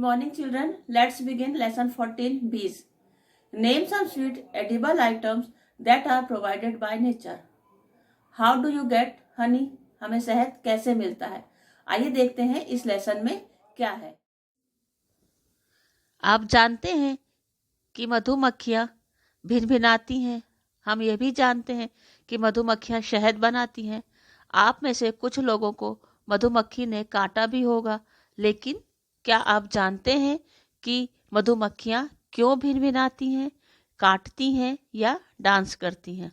morning, children. Let's begin lesson 14 Bees. Name some sweet edible items that are provided by nature. How do you get honey? हमें शहद कैसे मिलता है? आइए देखते हैं इस लेसन में क्या है। आप जानते हैं कि मधुमक्खियाँ भिनभिनाती हैं। हम यह भी जानते हैं कि मधुमक्खियाँ शहद बनाती हैं। आप में से कुछ लोगों को मधुमक्खी ने काटा भी होगा, लेकिन क्या आप जानते हैं कि मधुमक्खियाँ क्यों भिनभिनाती हैं, काटती हैं या डांस करती हैं?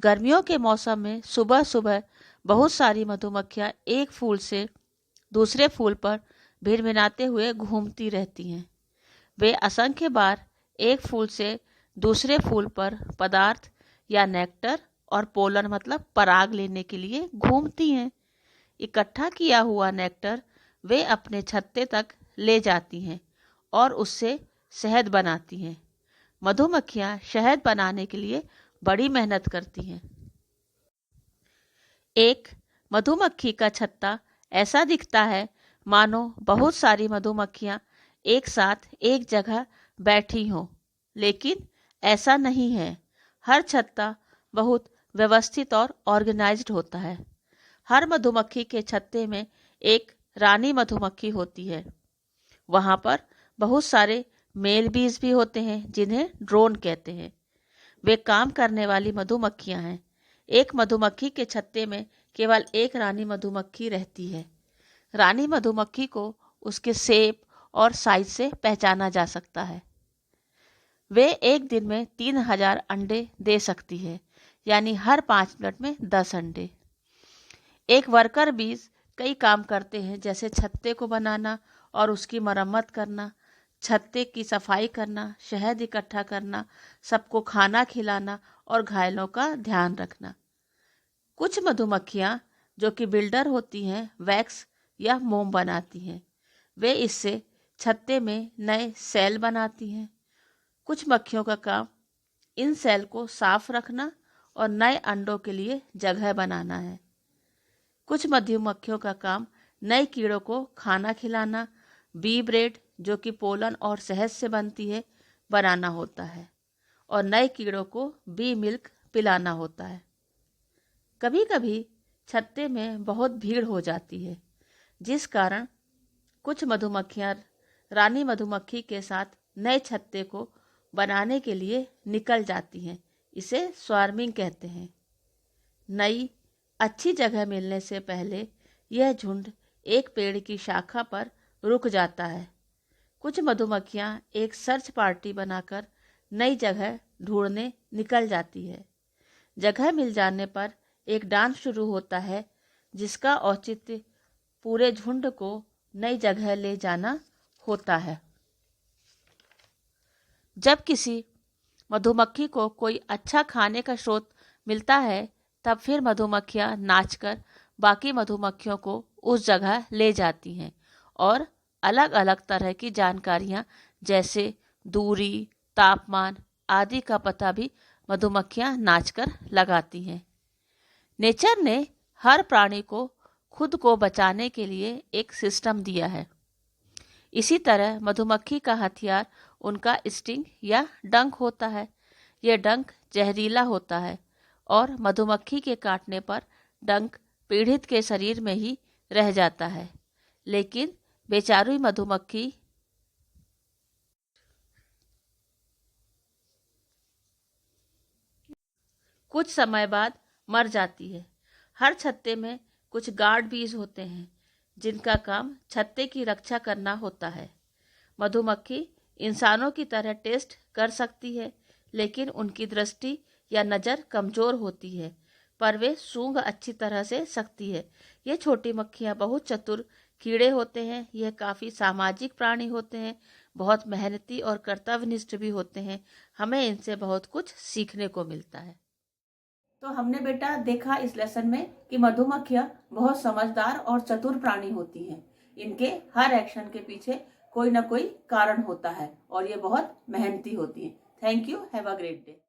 गर्मियों के मौसम में सुबह सुबह बहुत सारी मधुमक्खियाँ एक फूल से दूसरे फूल पर भिनभिनाते हुए घूमती रहती हैं। वे असंख्य बार एक फूल से दूसरे फूल पर पदार्थ या नेक्टर और पोलन मतलब पराग लेने के लिए घूमती हैं। इकट्ठा किया हुआ नेक्टर वे अपने छत्ते तक ले जाती हैं और उससे शहद बनाती हैं। मधुमक्खियाँ शहद बनाने के लिए बड़ी मेहनत करती हैं। एक मधुमक्खी का छत्ता ऐसा दिखता है मानो बहुत सारी मधुमक्खियाँ एक साथ एक जगह बैठी हों, लेकिन ऐसा नहीं है। हर छत्ता बहुत व्यवस्थित और ऑर्गेनाइज्ड होता है। हर मधुमक्खी के छत्ते में एक रानी मधुमक्खी होती है। वहाँ पर बहुत सारे मेल बीज भी होते हैं जिन्हें ड्रोन कहते हैं। वे काम करने वाली मधुमक्खियाँ हैं। एक मधुमक्खी के छत्ते में केवल एक रानी मधुमक्खी रहती है। रानी मधुमक्खी को उसके शेप और साइज से पहचाना जा सकता है। वे एक दिन में 3000 अंडे दे सकती है, यानी हर 5 मिनट में 10 अंडे। एक वर्कर बीज कई काम करते हैं, जैसे छत्ते को बनाना और उसकी मरम्मत करना, छत्ते की सफाई करना, शहद इकट्ठा करना, सबको खाना खिलाना और घायलों का ध्यान रखना। कुछ मधुमक्खियाँ जो कि बिल्डर होती हैं, वैक्स या मोम बनाती हैं। वे इससे छत्ते में नए सेल बनाती हैं। कुछ मक्खियों का काम इन सेल को साफ रखना और नए अंडों के लिए जगह बनाना है। कुछ मधुमक्खियों का काम नए कीड़ों को खाना खिलाना, बी ब्रेड जो कि पोलन और शहद से बनती है बनाना होता है, और नए कीड़ों को बी मिल्क पिलाना होता है। कभी कभी छत्ते में बहुत भीड़ हो जाती है, जिस कारण कुछ मधुमक्खियाँ रानी मधुमक्खी के साथ नए छत्ते को बनाने के लिए निकल जाती हैं। इसे स्वार्मिंग कहते हैं। नई अच्छी जगह मिलने से पहले यह झुंड एक पेड़ की शाखा पर रुक जाता है। कुछ मधुमक्खियाँ एक सर्च पार्टी बनाकर नई जगह ढूंढने निकल जाती है। जगह मिल जाने पर एक डांस शुरू होता है, जिसका औचित्य पूरे झुंड को नई जगह ले जाना होता है। जब किसी मधुमक्खी को कोई अच्छा खाने का स्रोत मिलता है, तब फिर मधुमक्खियाँ नाचकर बाकी मधुमक्खियों को उस जगह ले जाती हैं और अलग अलग तरह की जानकारियाँ जैसे दूरी, तापमान आदि का पता भी मधुमक्खियाँ नाचकर लगाती हैं। नेचर ने हर प्राणी को खुद को बचाने के लिए एक सिस्टम दिया है। इसी तरह मधुमक्खी का हथियार उनका स्टिंग या डंक होता है। यह डंक जहरीला होता है और मधुमक्खी के काटने पर डंक पीड़ित के शरीर में ही रह जाता है, लेकिन बेचारी मधुमक्खी कुछ समय बाद मर जाती है। हर छत्ते में कुछ गार्ड बीज होते हैं, जिनका काम छत्ते की रक्षा करना होता है। मधुमक्खी इंसानों की तरह टेस्ट कर सकती है, लेकिन उनकी दृष्टि या नज़र कमज़ोर होती है, पर वे सूंघ अच्छी तरह से सकती है। ये छोटी मक्खियाँ बहुत चतुर कीड़े होते हैं। यह काफ़ी सामाजिक प्राणी होते हैं, बहुत मेहनती और कर्तव्यनिष्ठ भी होते हैं। हमें इनसे बहुत कुछ सीखने को मिलता है। तो हमने बेटा देखा इस लेसन में कि मधुमक्खियाँ बहुत समझदार और चतुर प्राणी होती हैं। इनके हर एक्शन के पीछे कोई ना कोई कारण होता है और ये बहुत मेहनती होती हैं। Thank you. Have a great day.